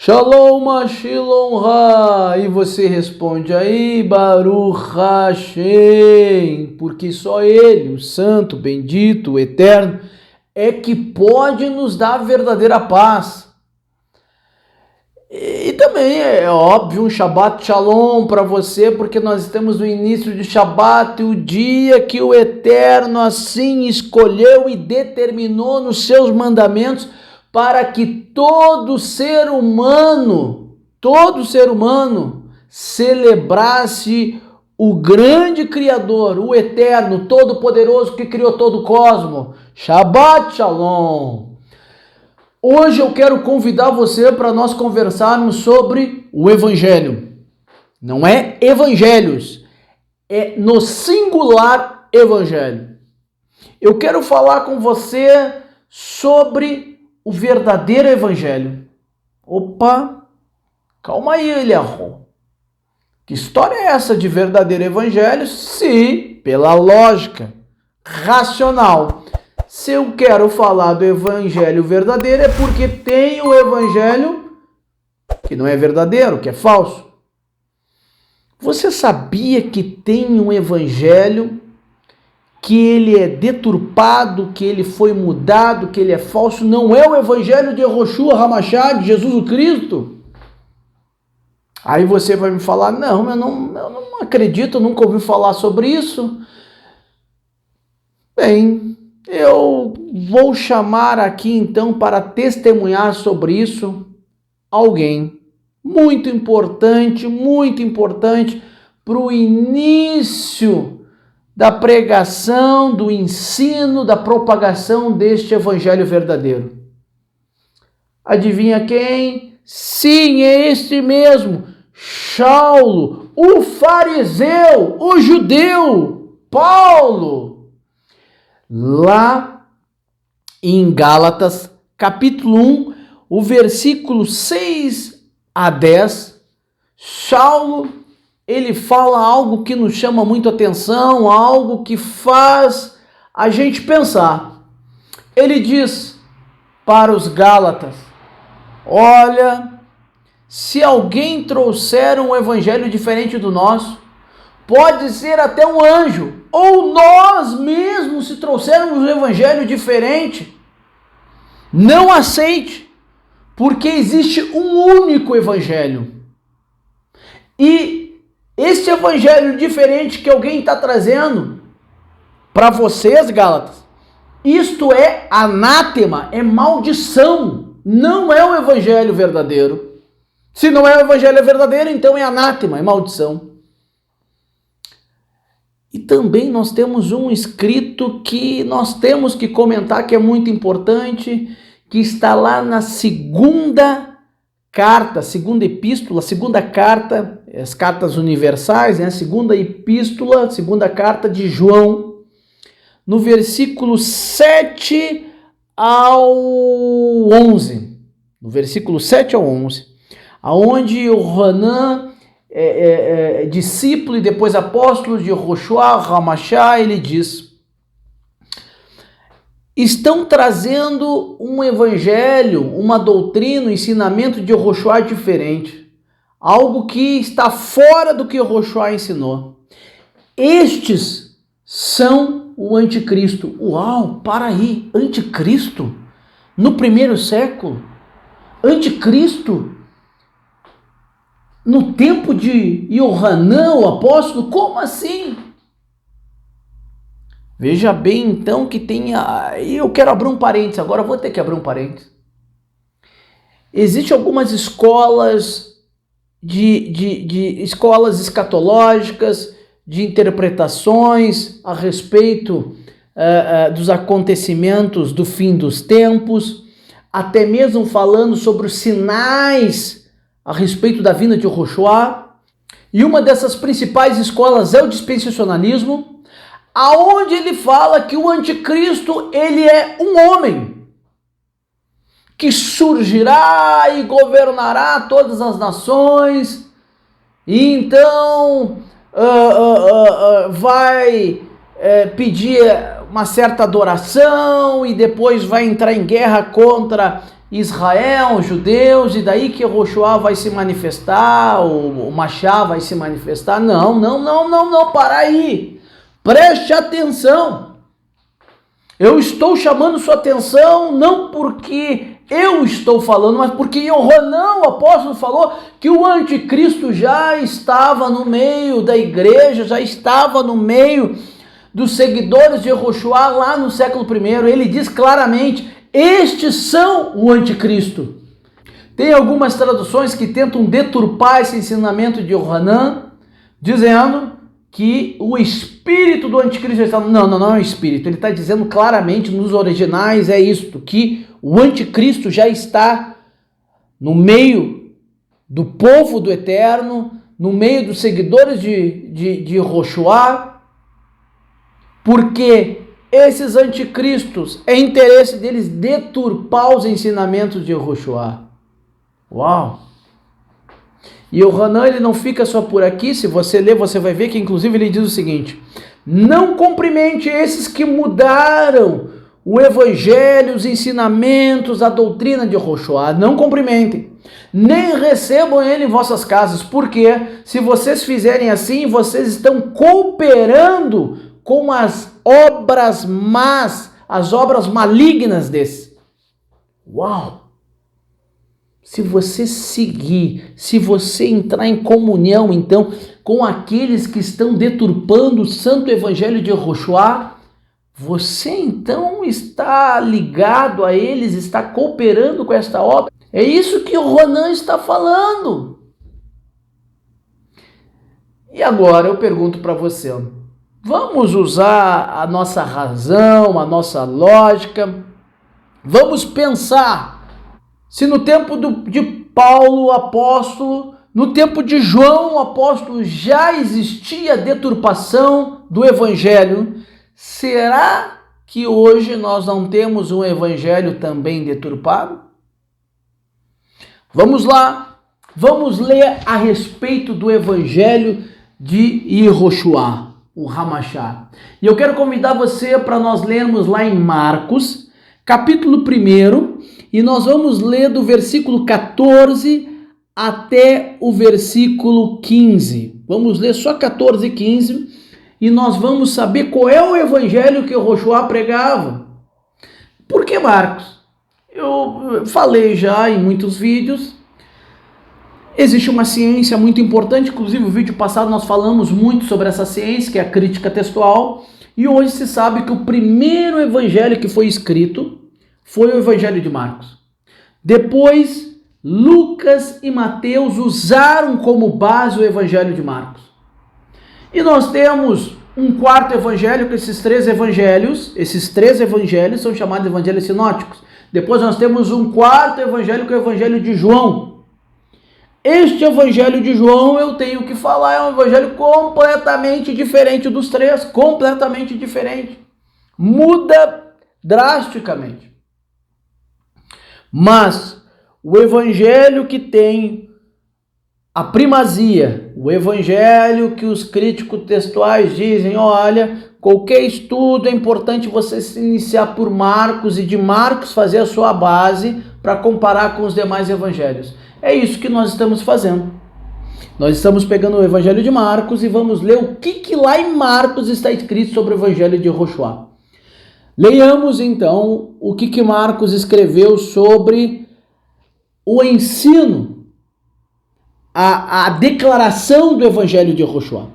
Shalom, Shalom, Ha! E você responde aí, Baruch Hashem, porque só Ele, o Santo, Bendito, o Eterno, é que pode nos dar a verdadeira paz. E também é óbvio um Shabbat Shalom para você, porque nós estamos no início de Shabbat, o dia que o Eterno assim escolheu e determinou nos seus mandamentos para que todo ser humano celebrasse o grande Criador, o Eterno, Todo-Poderoso que criou todo o cosmos. Shabbat Shalom! Hoje eu quero convidar você para nós conversarmos sobre o Evangelho. Não é evangelhos, é no singular Evangelho. Eu quero falar com você sobre o verdadeiro Evangelho. Opa, calma aí, Eliarro. Que história é essa de verdadeiro Evangelho? Se, pela lógica racional, se eu quero falar do Evangelho verdadeiro, é porque tem o Evangelho que não é verdadeiro, que é falso. Você sabia que tem um Evangelho que ele é deturpado, que ele foi mudado, que ele é falso? Não é o Evangelho de Yehoshua HaMashiach, de Jesus o Cristo? Aí você vai me falar, não, eu não acredito, eu nunca ouvi falar sobre isso. Bem, eu vou chamar aqui então para testemunhar sobre isso alguém muito importante para o início da pregação, do ensino, da propagação deste Evangelho verdadeiro. Adivinha quem? Sim, é este mesmo, Saulo, o fariseu, o judeu, Paulo. Lá em Gálatas, capítulo 1, o versículo 6 a 10, Saulo, ele fala algo que nos chama muito atenção, algo que faz a gente pensar. Ele diz para os Gálatas: olha, se alguém trouxer um evangelho diferente do nosso, pode ser até um anjo, ou nós mesmos, se trouxermos um evangelho diferente, não aceite, porque existe um único evangelho. E esse evangelho diferente que alguém está trazendo para vocês, Gálatas, isto é anátema, é maldição, não é o evangelho verdadeiro. Se não é o evangelho verdadeiro, então é anátema, é maldição. E também nós temos um escrito que nós temos que comentar, que é muito importante, que está lá na segunda carta, segunda epístola, segunda carta, as cartas universais, né? Segunda epístola, segunda carta de João, no versículo 7 ao 11. No versículo 7 ao 11, aonde o Hanan, discípulo e depois apóstolo de Yehoshua HaMashiach, ele diz: estão trazendo um evangelho, uma doutrina, um ensinamento de Yehoshua diferente. Algo que está fora do que Yehoshua ensinou. Estes são o anticristo. Uau, para aí, anticristo? No primeiro século? Anticristo? No tempo de Yohanan, o apóstolo? Como assim? Veja bem, então, que tem... Eu quero abrir um parênteses, agora vou ter que abrir um parênteses. Existem algumas escolas escolas escatológicas, de interpretações a respeito dos acontecimentos do fim dos tempos, até mesmo falando sobre os sinais a respeito da vinda de Yehoshua. E uma dessas principais escolas é o dispensacionalismo, aonde ele fala que o anticristo, ele é um homem que surgirá e governará todas as nações, e então vai pedir uma certa adoração e depois vai entrar em guerra contra Israel, os judeus, e daí que Yehoshua vai se manifestar, o Machá vai se manifestar. Não, para aí. Preste atenção. Eu estou chamando sua atenção não porque eu estou falando, mas porque Yohanan, o apóstolo, falou que o anticristo já estava no meio da igreja, já estava no meio dos seguidores de Yehoshua lá no século I. Ele diz claramente: estes são o anticristo. Tem algumas traduções que tentam deturpar esse ensinamento de Yohanan, dizendo que o espírito do anticristo está... Não é o espírito. Ele está dizendo claramente nos originais, é isto, que o anticristo já está no meio do povo do Eterno, no meio dos seguidores de Yehoshua, porque esses anticristos, é interesse deles deturpar os ensinamentos de Yehoshua. Uau! E o Yohanan, ele não fica só por aqui. Se você ler, você vai ver que inclusive ele diz o seguinte: não cumprimente esses que mudaram o evangelho, os ensinamentos, a doutrina de Yehoshua. Não cumprimentem, nem recebam ele em vossas casas, porque se vocês fizerem assim, vocês estão cooperando com as obras más, as obras malignas desse. Uau! Se você seguir, se você entrar em comunhão, então, com aqueles que estão deturpando o santo evangelho de Yehoshua, você então está ligado a eles, está cooperando com esta obra. É isso que o Yohanan está falando. E agora eu pergunto para você, vamos usar a nossa razão, a nossa lógica, vamos pensar. Se no tempo de Paulo, o apóstolo, no tempo de João, o apóstolo, já existia deturpação do evangelho, será que hoje nós não temos um evangelho também deturpado? Vamos lá, vamos ler a respeito do evangelho de Yehoshua, o Ramachá. E eu quero convidar você para nós lermos lá em Marcos, capítulo 1, e nós vamos ler do versículo 14 até o versículo 15. Vamos ler só 14 e 15 e nós vamos saber qual é o evangelho que Yehoshua pregava. Por que Marcos? Eu falei já em muitos vídeos, existe uma ciência muito importante, inclusive no vídeo passado nós falamos muito sobre essa ciência, que é a crítica textual, e hoje se sabe que o primeiro evangelho que foi escrito foi o evangelho de Marcos. Depois, Lucas e Mateus usaram como base o evangelho de Marcos. E nós temos um quarto evangelho, que esses três evangelhos são chamados de evangelhos sinóticos. Depois nós temos um quarto evangelho, que é o evangelho de João. Este evangelho de João, eu tenho que falar, é um evangelho completamente diferente dos três, completamente diferente. Muda drasticamente. Mas o evangelho que tem a primazia, o evangelho que os críticos textuais dizem, olha, qualquer estudo é importante você se iniciar por Marcos e de Marcos fazer a sua base para comparar com os demais evangelhos. É isso que nós estamos fazendo. Nós estamos pegando o evangelho de Marcos e vamos ler o que lá em Marcos está escrito sobre o evangelho de Yehoshua. Leiamos então o que Marcos escreveu sobre o ensino, a declaração do evangelho de Yehoshua.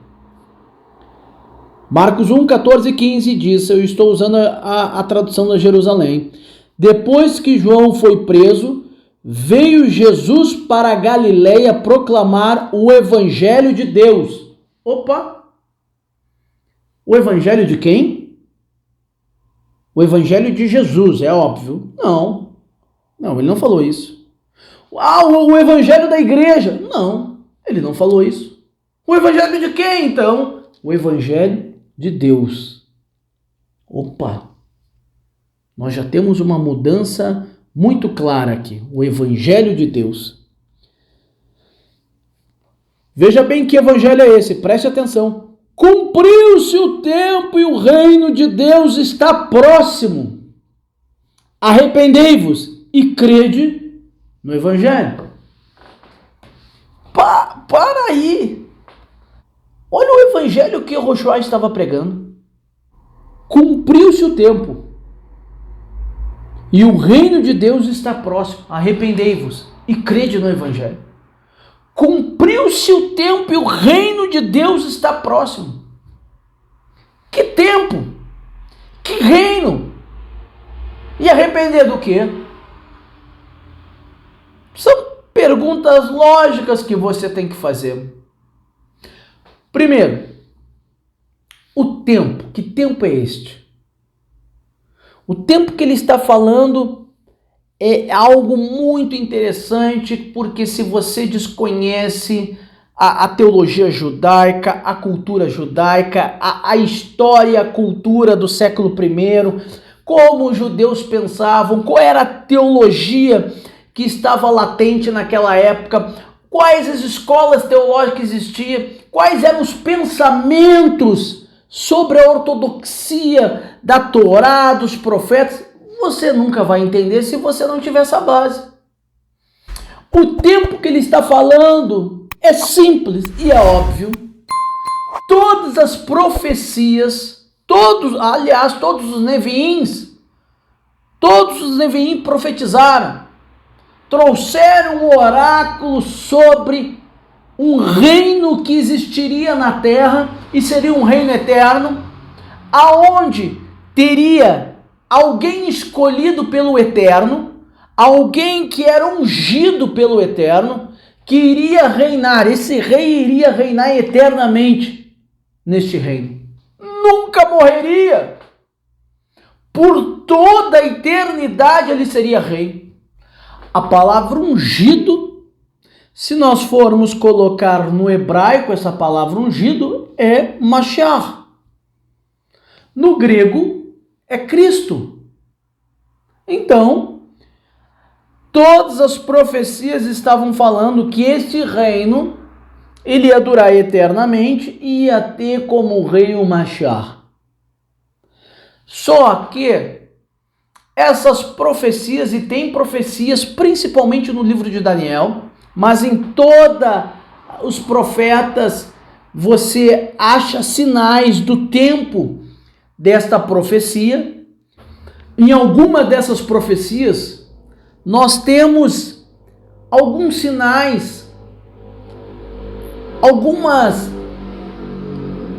Marcos 1, 14 e 15 diz, eu estou usando a tradução da Jerusalém. Depois que João foi preso, veio Jesus para a Galileia proclamar o evangelho de Deus. Opa! O evangelho de quem? O evangelho de Jesus, é óbvio. Não, ele não falou isso. O evangelho da igreja. Não, ele não falou isso. O evangelho de quem, então? O evangelho de Deus. Opa! Nós já temos uma mudança muito clara aqui. O evangelho de Deus. Veja bem que evangelho é esse, preste atenção. Cumpriu-se o tempo e o reino de Deus está próximo. Arrependei-vos e crede no Evangelho. Para aí! Olha o Evangelho que Josué estava pregando. Cumpriu-se o tempo. E o reino de Deus está próximo. Arrependei-vos e crede no Evangelho. Cumpriu-se o tempo e o reino de Deus está próximo. Que tempo? Que reino? E arrepender do quê? São perguntas lógicas que você tem que fazer. Primeiro, o tempo. Que tempo é este? O tempo que ele está falando é algo muito interessante, porque se você desconhece a teologia judaica, a cultura judaica, a história, a cultura do século I, como os judeus pensavam, qual era a teologia que estava latente naquela época, quais as escolas teológicas existiam, quais eram os pensamentos sobre a ortodoxia da Torá, dos profetas, você nunca vai entender se você não tiver essa base. O tempo que ele está falando é simples e é óbvio. Todas as profecias, todos os neviins profetizaram, trouxeram um oráculo sobre um reino que existiria na terra e seria um reino eterno, aonde teria alguém escolhido pelo Eterno, alguém que era ungido pelo Eterno, que iria reinar. Esse rei iria reinar eternamente neste reino. Nunca morreria. Por toda a eternidade ele seria rei. A palavra ungido, se nós formos colocar no hebraico essa palavra ungido, é Mashiach. No grego é Cristo. Então, todas as profecias estavam falando que este reino ele ia durar eternamente e ia ter como rei o Mashiach. Só que essas profecias, e tem profecias principalmente no livro de Daniel, mas em todos os profetas você acha sinais do tempo desta profecia. Em alguma dessas profecias nós temos alguns sinais,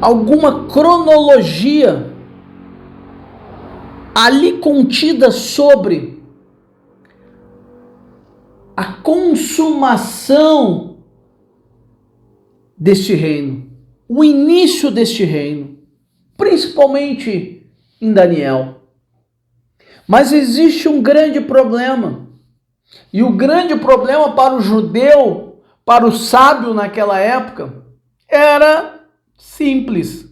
alguma cronologia ali contida sobre a consumação deste reino, o início deste reino, principalmente em Daniel. Mas existe um grande problema, e o grande problema para o judeu, para o sábio naquela época, era simples.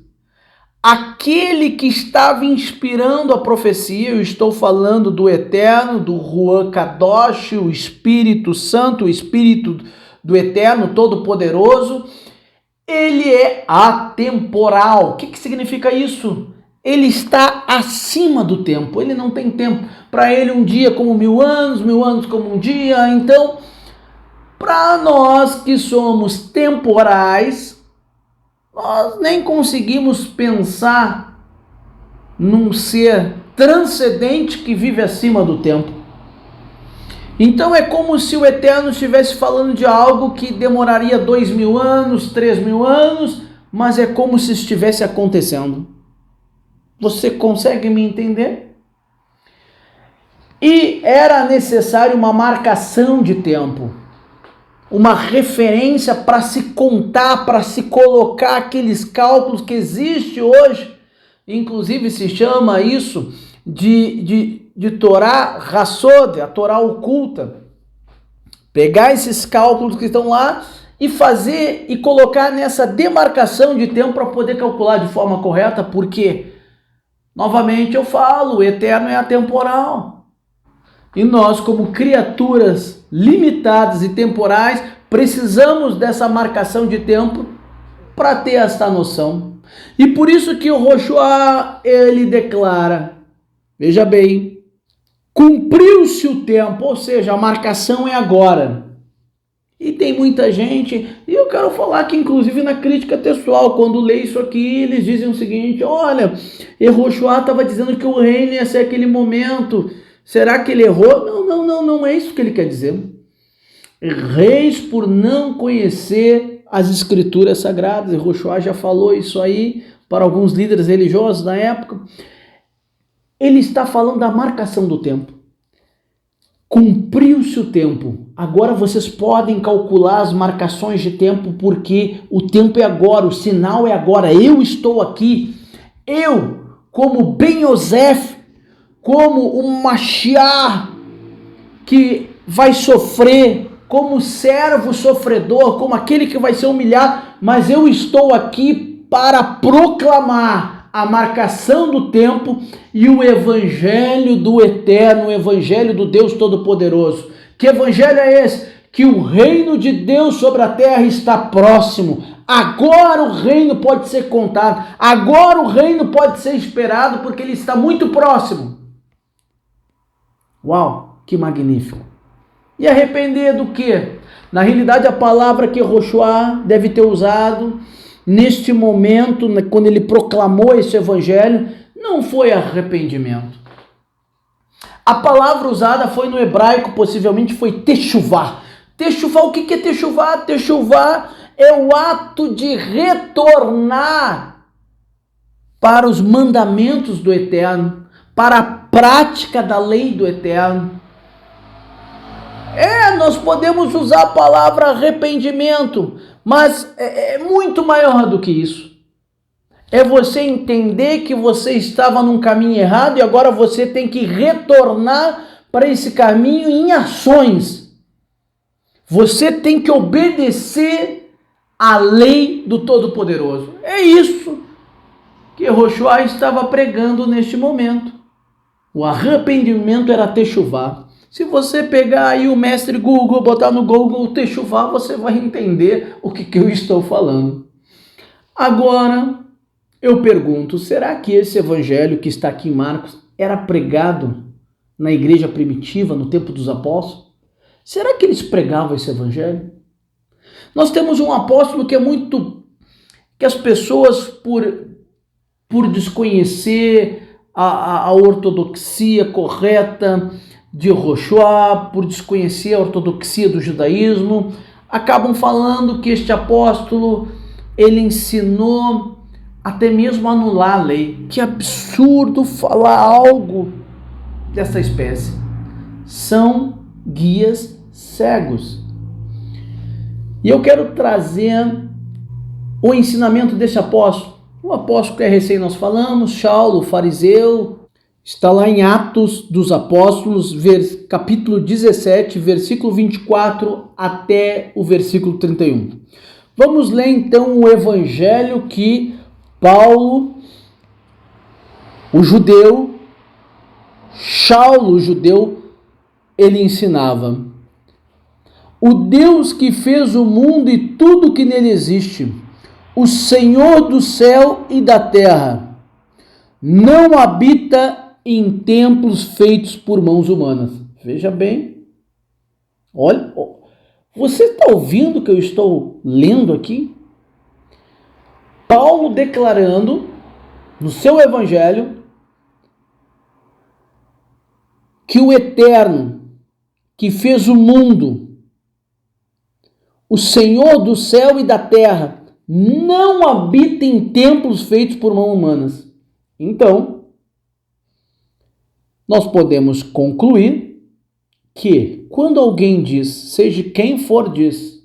Aquele que estava inspirando a profecia, eu estou falando do Eterno, do Ruach Kadosh, o Espírito Santo, o Espírito do Eterno Todo-Poderoso, ele é atemporal. O que significa isso? Ele está acima do tempo, ele não tem tempo. Para ele um dia como 1000 anos como um dia. Então, para nós que somos temporais, nós nem conseguimos pensar num ser transcendente que vive acima do tempo. Então é como se o Eterno estivesse falando de algo que demoraria 2000 anos, 3000 anos, mas é como se estivesse acontecendo. Você consegue me entender? E era necessário uma marcação de tempo, uma referência para se contar, para se colocar aqueles cálculos que existe hoje, inclusive se chama isso de Torá Hassod, a Torá oculta. Pegar esses cálculos que estão lá e fazer e colocar nessa demarcação de tempo para poder calcular de forma correta, porque, novamente eu falo, o Eterno é atemporal. E nós, como criaturas limitadas e temporais, precisamos dessa marcação de tempo para ter esta noção. E por isso que o Josué, ele declara, veja bem, Cumpriu-se o tempo, ou seja, a marcação é agora. E tem muita gente, e eu quero falar que inclusive na crítica textual, quando lê isso aqui, eles dizem o seguinte: olha, Yehoshua estava dizendo que o reino ia ser aquele momento, será que ele errou? Não é isso que ele quer dizer. Reis por não conhecer as escrituras sagradas. Yehoshua já falou isso aí para alguns líderes religiosos na época. Ele está falando da marcação do tempo. Cumpriu-se o tempo. Agora vocês podem calcular as marcações de tempo, porque o tempo é agora, o sinal é agora. Eu estou aqui. Eu, como Ben Yosef, como o Mashiach que vai sofrer, como servo sofredor, como aquele que vai ser humilhado, mas eu estou aqui para proclamar a marcação do tempo e o evangelho do eterno, o evangelho do Deus Todo-Poderoso. Que evangelho é esse? Que o reino de Deus sobre a terra está próximo. Agora o reino pode ser contado, agora o reino pode ser esperado, porque ele está muito próximo. Uau, que magnífico. E arrepender do quê? Na realidade, a palavra que Yehoshua deve ter usado neste momento, quando ele proclamou esse evangelho, não foi arrependimento. A palavra usada foi no hebraico, possivelmente foi techuvá. Techuvá, o que é techuvá? Techuvá é o ato de retornar para os mandamentos do Eterno, para a prática da lei do Eterno. Nós podemos usar a palavra arrependimento, mas é muito maior do que isso. É você entender que você estava num caminho errado e agora você tem que retornar para esse caminho em ações. Você tem que obedecer à lei do Todo-Poderoso. É isso que Yehoshua estava pregando neste momento. O arrependimento era techuvá. Se você pegar aí o mestre Google, botar no Google techuvá, você vai entender o que eu estou falando. Agora, eu pergunto, será que esse evangelho que está aqui em Marcos era pregado na igreja primitiva, no tempo dos apóstolos? Será que eles pregavam esse evangelho? Nós temos um apóstolo que que as pessoas, por desconhecer a ortodoxia correta de Yehoshua, por desconhecer a ortodoxia do judaísmo, acabam falando que este apóstolo, ele ensinou até mesmo a anular a lei. Que absurdo falar algo dessa espécie. São guias cegos. E eu quero trazer o ensinamento desse apóstolo. O apóstolo que é recém nós falamos, Saulo, o fariseu, está lá em Atos dos Apóstolos, capítulo 17, versículo 24 até o versículo 31. Vamos ler então o evangelho que Paulo, o judeu, Saulo, o judeu, ele ensinava. O Deus que fez o mundo e tudo que nele existe, o Senhor do céu e da terra, não habita em templos feitos por mãos humanas. Veja bem. Olha, você está ouvindo o que eu estou lendo aqui? Paulo declarando no seu evangelho que o Eterno, que fez o mundo, o Senhor do céu e da terra, não habita em templos feitos por mãos humanas. Então, nós podemos concluir que quando alguém diz, seja quem for diz,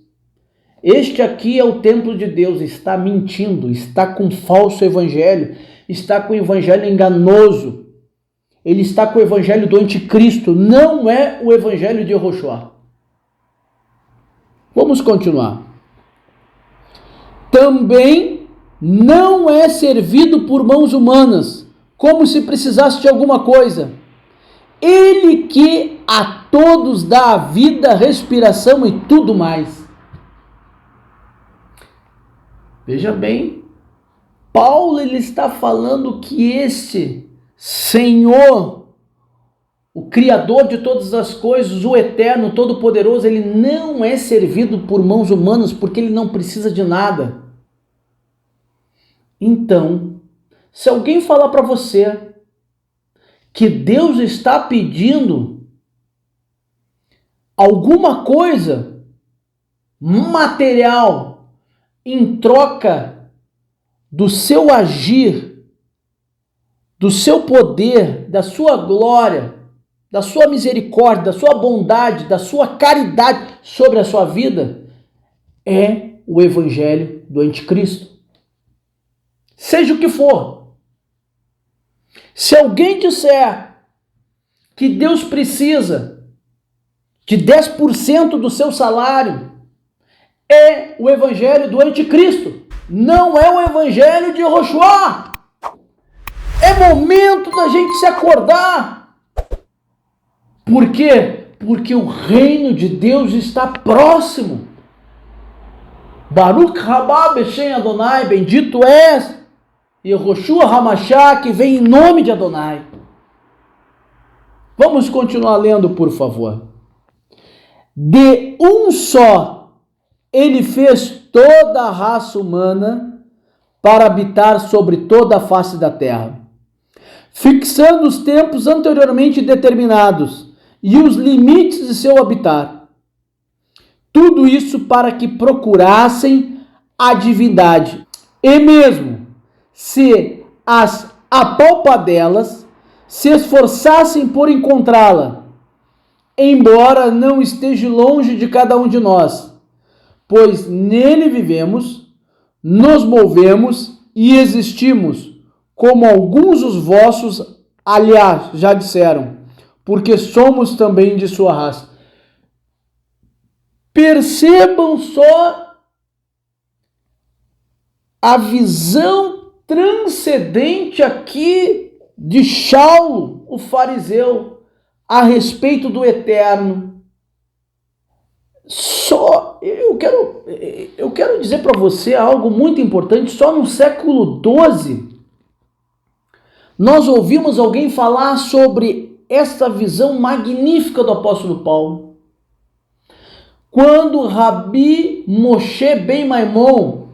este aqui é o templo de Deus, está mentindo, está com falso evangelho, está com o evangelho enganoso, ele está com o evangelho do anticristo, não é o evangelho de Yehoshua. Vamos continuar. Também não é servido por mãos humanas, como se precisasse de alguma coisa. Ele que a todos dá a vida, respiração e tudo mais. Veja bem, Paulo ele está falando que esse Senhor, o Criador de todas as coisas, o Eterno, Todo-Poderoso, ele não é servido por mãos humanas porque ele não precisa de nada. Então, se alguém falar para você que Deus está pedindo alguma coisa material em troca do seu agir, do seu poder, da sua glória, da sua misericórdia, da sua bondade, da sua caridade sobre a sua vida, é o evangelho do anticristo. Seja o que for. Se alguém disser que Deus precisa de 10% do seu salário, é o evangelho do anticristo. Não é o evangelho de Yeshua. É momento da gente se acordar. Por quê? Porque o reino de Deus está próximo. Baruch Rabá Beshem Adonai, bendito és Yehoshua Hamashá, que vem em nome de Adonai. Vamos continuar lendo, por favor. De um só, ele fez toda a raça humana para habitar sobre toda a face da terra, fixando os tempos anteriormente determinados e os limites de seu habitar. Tudo isso para que procurassem a divindade. E mesmo se as apalpadelas se esforçassem por encontrá-la, embora não esteja longe de cada um de nós, pois nele vivemos, nos movemos e existimos, como alguns dos vossos, aliás, já disseram, porque somos também de sua raça. Percebam só a visão transcendente aqui de Saulo, o fariseu, a respeito do eterno. Só eu quero dizer para você algo muito importante. Só no século XII nós ouvimos alguém falar sobre essa visão magnífica do apóstolo Paulo. Quando Rabi Moshe Ben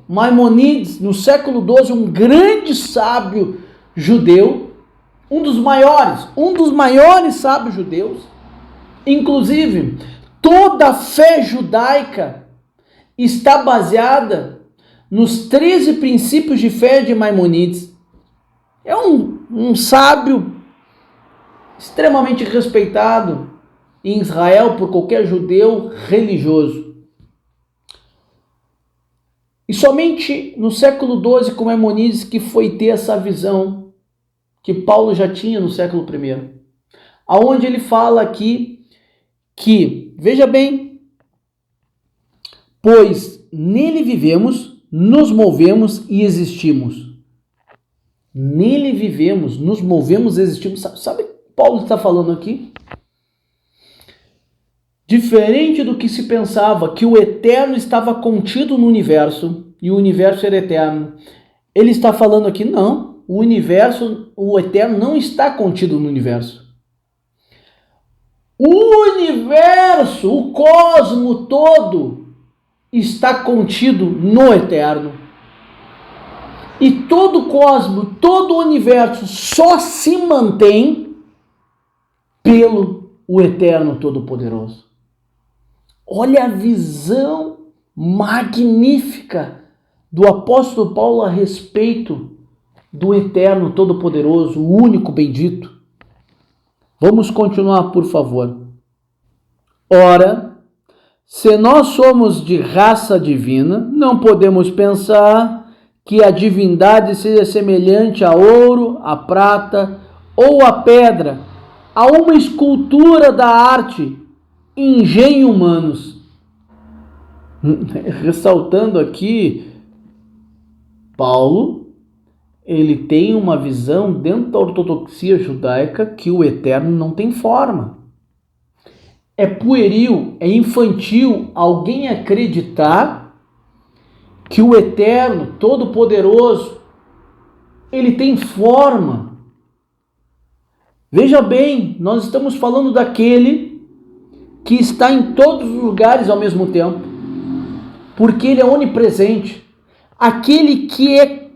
Maimonides, no século XII, um grande sábio judeu, um dos maiores sábios judeus, inclusive toda a fé judaica está baseada nos 13 princípios de fé de Maimonides. É um sábio extremamente respeitado em Israel por qualquer judeu religioso. E somente no século XII, com Maimonides, que foi ter essa visão que Paulo já tinha no século I. Aonde ele fala aqui que, veja bem, pois nele vivemos, nos movemos e existimos. Nele vivemos, nos movemos e existimos. Sabe o que Paulo está falando aqui? Diferente do que se pensava, que o eterno estava contido no universo e o universo era eterno, ele está falando aqui, não, o eterno não está contido no universo. O universo, o cosmo todo está contido no eterno. E todo o cosmo, todo o universo só se mantém pelo o eterno todo-poderoso. Olha a visão magnífica do apóstolo Paulo a respeito do eterno todo-poderoso, o único bendito. Vamos continuar, por favor. Ora, se nós somos de raça divina, não podemos pensar que a divindade seja semelhante a ouro, a prata ou a pedra, a uma escultura da arte, engenho humanos. Ressaltando aqui, Paulo, ele tem uma visão dentro da ortodoxia judaica que o eterno não tem forma. É pueril, é infantil alguém acreditar que o eterno, todo-poderoso, ele tem forma. Veja bem, nós estamos falando daquele que está em todos os lugares ao mesmo tempo, porque ele é onipresente, aquele que é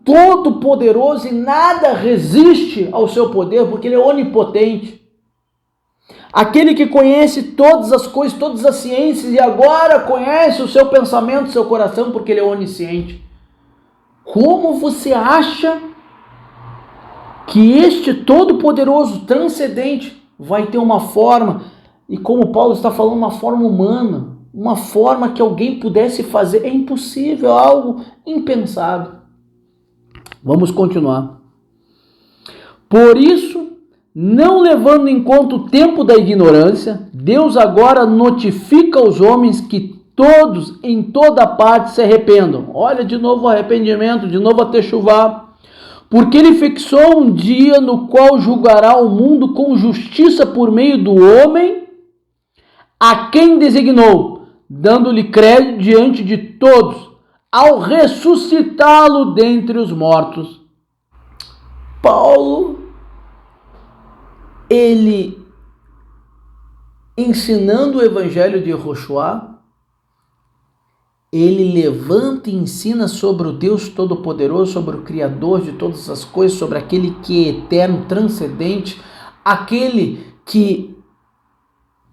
todo poderoso e nada resiste ao seu poder, porque ele é onipotente. Aquele que conhece todas as coisas, todas as ciências e agora conhece o seu pensamento, o seu coração, porque ele é onisciente. Como você acha que este todo-poderoso, transcendente, vai ter uma forma, e como Paulo está falando, uma forma humana, uma forma que alguém pudesse fazer? É impossível, é algo impensável. Vamos continuar. Por isso, não levando em conta o tempo da ignorância, Deus agora notifica aos homens que todos, em toda parte, se arrependam. Olha de novo o arrependimento, de novo a techuvá. Porque ele fixou um dia no qual julgará o mundo com justiça por meio do homem a quem designou, dando-lhe crédito diante de todos, ao ressuscitá-lo dentre os mortos. Paulo, ele ensinando o evangelho de Yehoshua, ele levanta e ensina sobre o Deus Todo-Poderoso, sobre o Criador de todas as coisas, sobre aquele que é eterno, transcendente, aquele que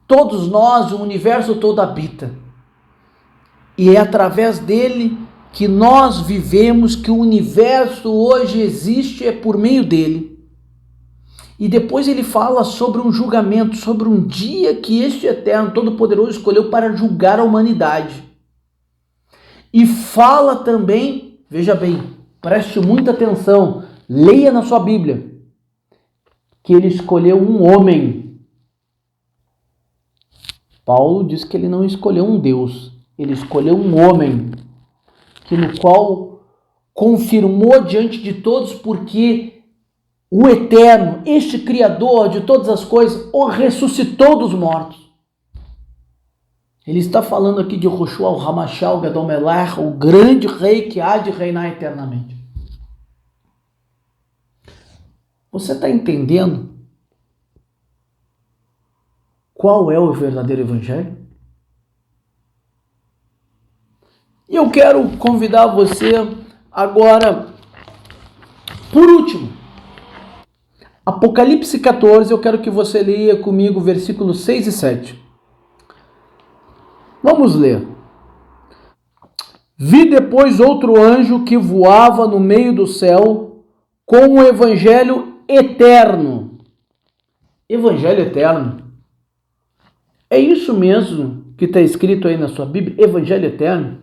todos nós, o universo todo habita. E é através dele que nós vivemos, que o universo hoje existe, é por meio dele. E depois ele fala sobre um julgamento, sobre um dia que este eterno, todo-poderoso escolheu para julgar a humanidade. E fala também, veja bem, preste muita atenção, leia na sua Bíblia, que ele escolheu um homem. Paulo diz que ele não escolheu um Deus, ele escolheu um homem, que no qual confirmou diante de todos, porque o Eterno, este Criador de todas as coisas, o ressuscitou dos mortos. Ele está falando aqui de Yehoshua, o Ramachal, Gadol Melech, o grande rei que há de reinar eternamente. Você está entendendo qual é o verdadeiro evangelho? E eu quero convidar você agora, por último, Apocalipse 14, eu quero que você leia comigo versículos 6 e 7. Vamos ler. Vi depois outro anjo que voava no meio do céu com o evangelho eterno. Evangelho eterno. É isso mesmo que está escrito aí na sua Bíblia? Evangelho eterno.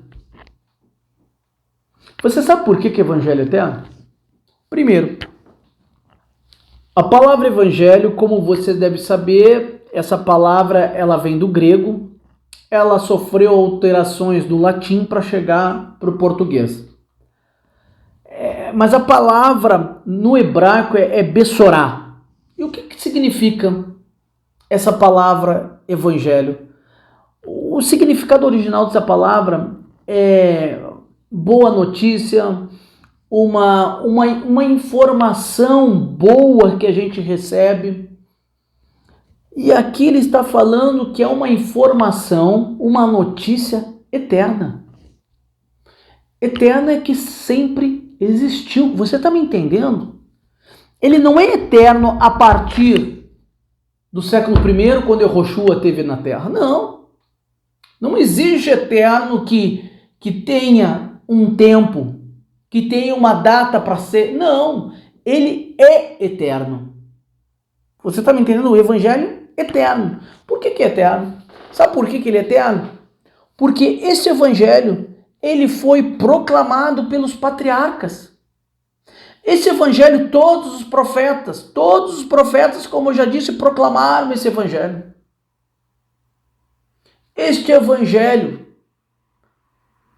Você sabe por que é evangelho eterno? Primeiro, a palavra evangelho, como você deve saber, essa palavra ela vem do grego. Ela sofreu alterações do latim para chegar para o português. Mas a palavra no hebraico é bessorá. E o que significa essa palavra evangelho? O significado original dessa palavra é boa notícia, uma informação boa que a gente recebe. E aqui ele está falando que é uma informação, uma notícia eterna. Eterna é que sempre existiu. Você está me entendendo? Ele não é eterno a partir do século I, quando Yehoshua esteve na Terra. Não. Não existe eterno que tenha um tempo, que tenha uma data para ser. Não. Ele é eterno. Você está me entendendo? O evangelho eterno. Por que é eterno? Sabe por que ele é eterno? Porque esse evangelho, ele foi proclamado pelos patriarcas. Esse evangelho, todos os profetas, como eu já disse, proclamaram esse evangelho. Este evangelho,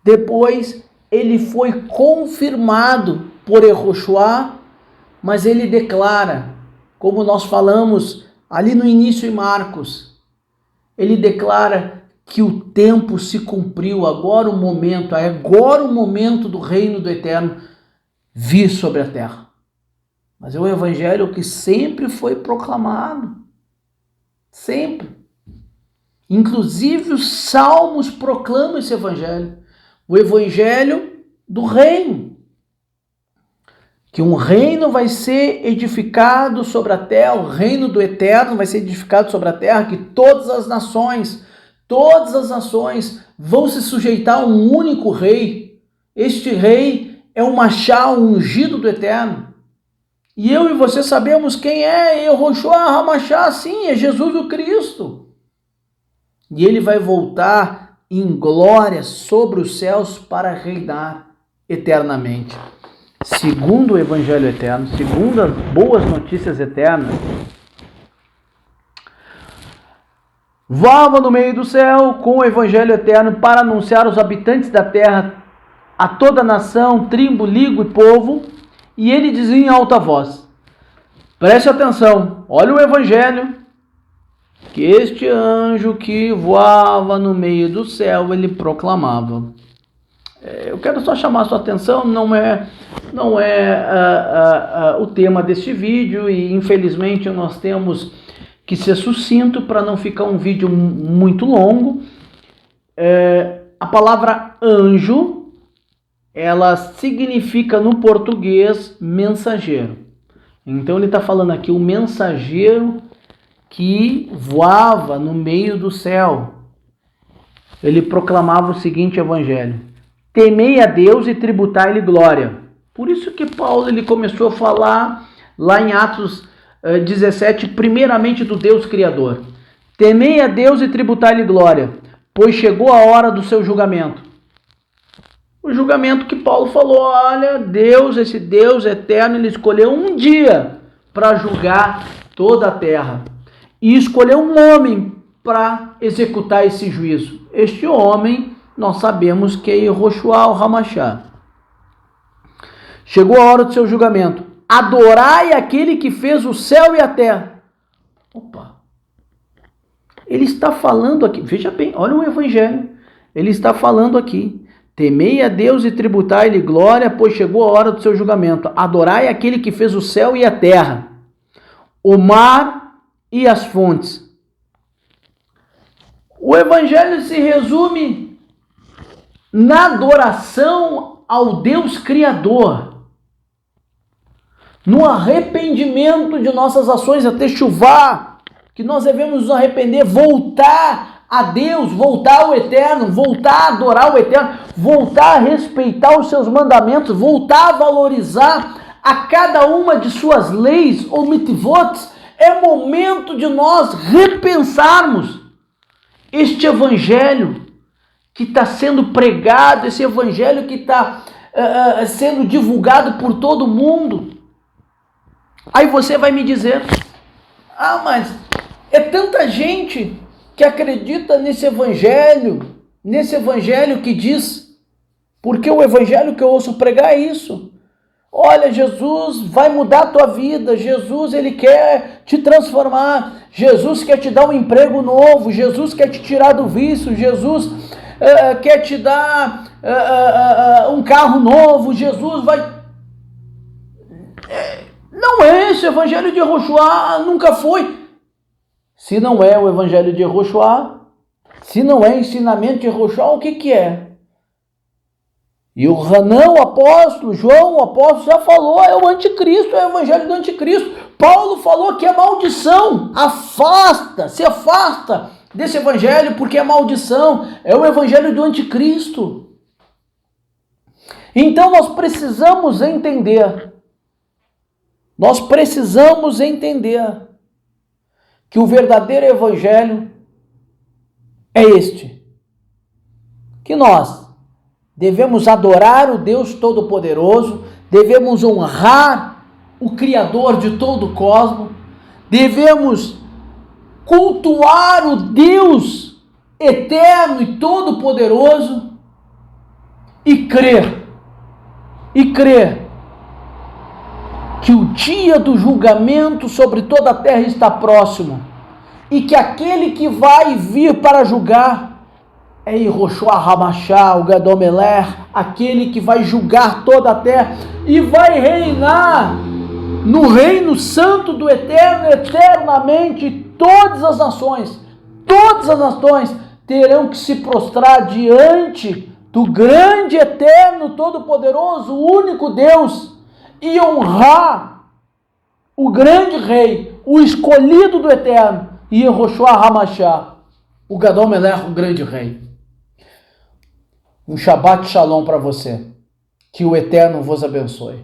depois, ele foi confirmado por Yehoshua, mas ele declara, como nós falamos ali no início em Marcos, ele declara que o tempo se cumpriu, agora o momento do reino do Eterno vir sobre a terra. mas é o evangelho que sempre foi proclamado. Sempre. Inclusive os salmos proclamam esse evangelho. O evangelho do reino. Que um reino vai ser edificado sobre a terra, o reino do eterno vai ser edificado sobre a terra, que todas as nações vão se sujeitar a um único rei. Este rei é o Machá, o ungido do eterno. E eu e você sabemos quem é Yehoshua HaMashá, sim, é Jesus o Cristo. E ele vai voltar em glória sobre os céus para reinar eternamente. Segundo o Evangelho Eterno, segundo as boas notícias eternas, voava no meio do céu com o Evangelho Eterno para anunciar aos habitantes da terra, a toda nação, tribo, língua e povo, e ele dizia em alta voz, preste atenção, olha o Evangelho, que este anjo que voava no meio do céu, ele proclamava. Eu quero só chamar a sua atenção, não é o tema deste vídeo e infelizmente nós temos que ser sucinto para não ficar um vídeo muito longo. A palavra anjo, ela significa no português mensageiro. Então ele está falando aqui o mensageiro que voava no meio do céu. Ele proclamava o seguinte evangelho: temei a Deus e tributai-lhe glória. Por isso que Paulo ele começou a falar lá em Atos 17, primeiramente do Deus Criador. Temei a Deus e tributai-lhe glória, pois chegou a hora do seu julgamento. O julgamento que Paulo falou, olha, Deus, esse Deus eterno, ele escolheu um dia para julgar toda a terra. E escolheu um homem para executar esse juízo. Este homem, nós sabemos que é Yehoshua HaMashá. Chegou a hora do seu julgamento. Adorai aquele que fez o céu e a terra. Opa! Ele está falando aqui, veja bem, olha o evangelho. Ele está falando aqui. Temei a Deus e tributai-lhe glória, pois chegou a hora do seu julgamento. Adorai aquele que fez o céu e a terra, o mar e as fontes. O evangelho se resume na adoração ao Deus Criador, no arrependimento de nossas ações, até chuvar, que nós devemos nos arrepender, voltar a Deus, voltar ao Eterno, voltar a adorar o Eterno, voltar a respeitar os seus mandamentos, voltar a valorizar a cada uma de suas leis ou mitzvot. É momento de nós repensarmos este evangelho que está sendo pregado, esse evangelho que está sendo divulgado por todo mundo. Aí você vai me dizer, mas é tanta gente que acredita nesse evangelho que diz, porque o evangelho que eu ouço pregar é isso. Olha, Jesus vai mudar a tua vida, Jesus ele quer te transformar, Jesus quer te dar um emprego novo, Jesus quer te tirar do vício, Jesus quer te dar um carro novo, Jesus vai... Não é esse o evangelho de Yehoshua, nunca foi. Se não é o evangelho de Yehoshua, se não é ensinamento de Yehoshua, o que é? E o Hanão, o apóstolo, João, o apóstolo, já falou, é o anticristo, é o evangelho do anticristo. Paulo falou que é maldição, se afasta desse evangelho, porque é maldição, é o evangelho do anticristo. Então nós precisamos entender que o verdadeiro evangelho é este, que nós devemos adorar o Deus Todo-Poderoso, devemos honrar o Criador de todo o cosmos, devemos cultuar o Deus eterno e todo-poderoso e crer que o dia do julgamento sobre toda a terra está próximo e que aquele que vai vir para julgar é Yehoshua HaMashá, o Gadomeler, aquele que vai julgar toda a terra e vai reinar no reino santo do Eterno, eternamente, todas as nações terão que se prostrar diante do grande, eterno, todo-poderoso, único Deus e honrar o grande rei, o escolhido do Eterno, Yehoshua HaMashiach, o Gadol Melech, o grande rei. Um Shabbat Shalom para você. Que o Eterno vos abençoe.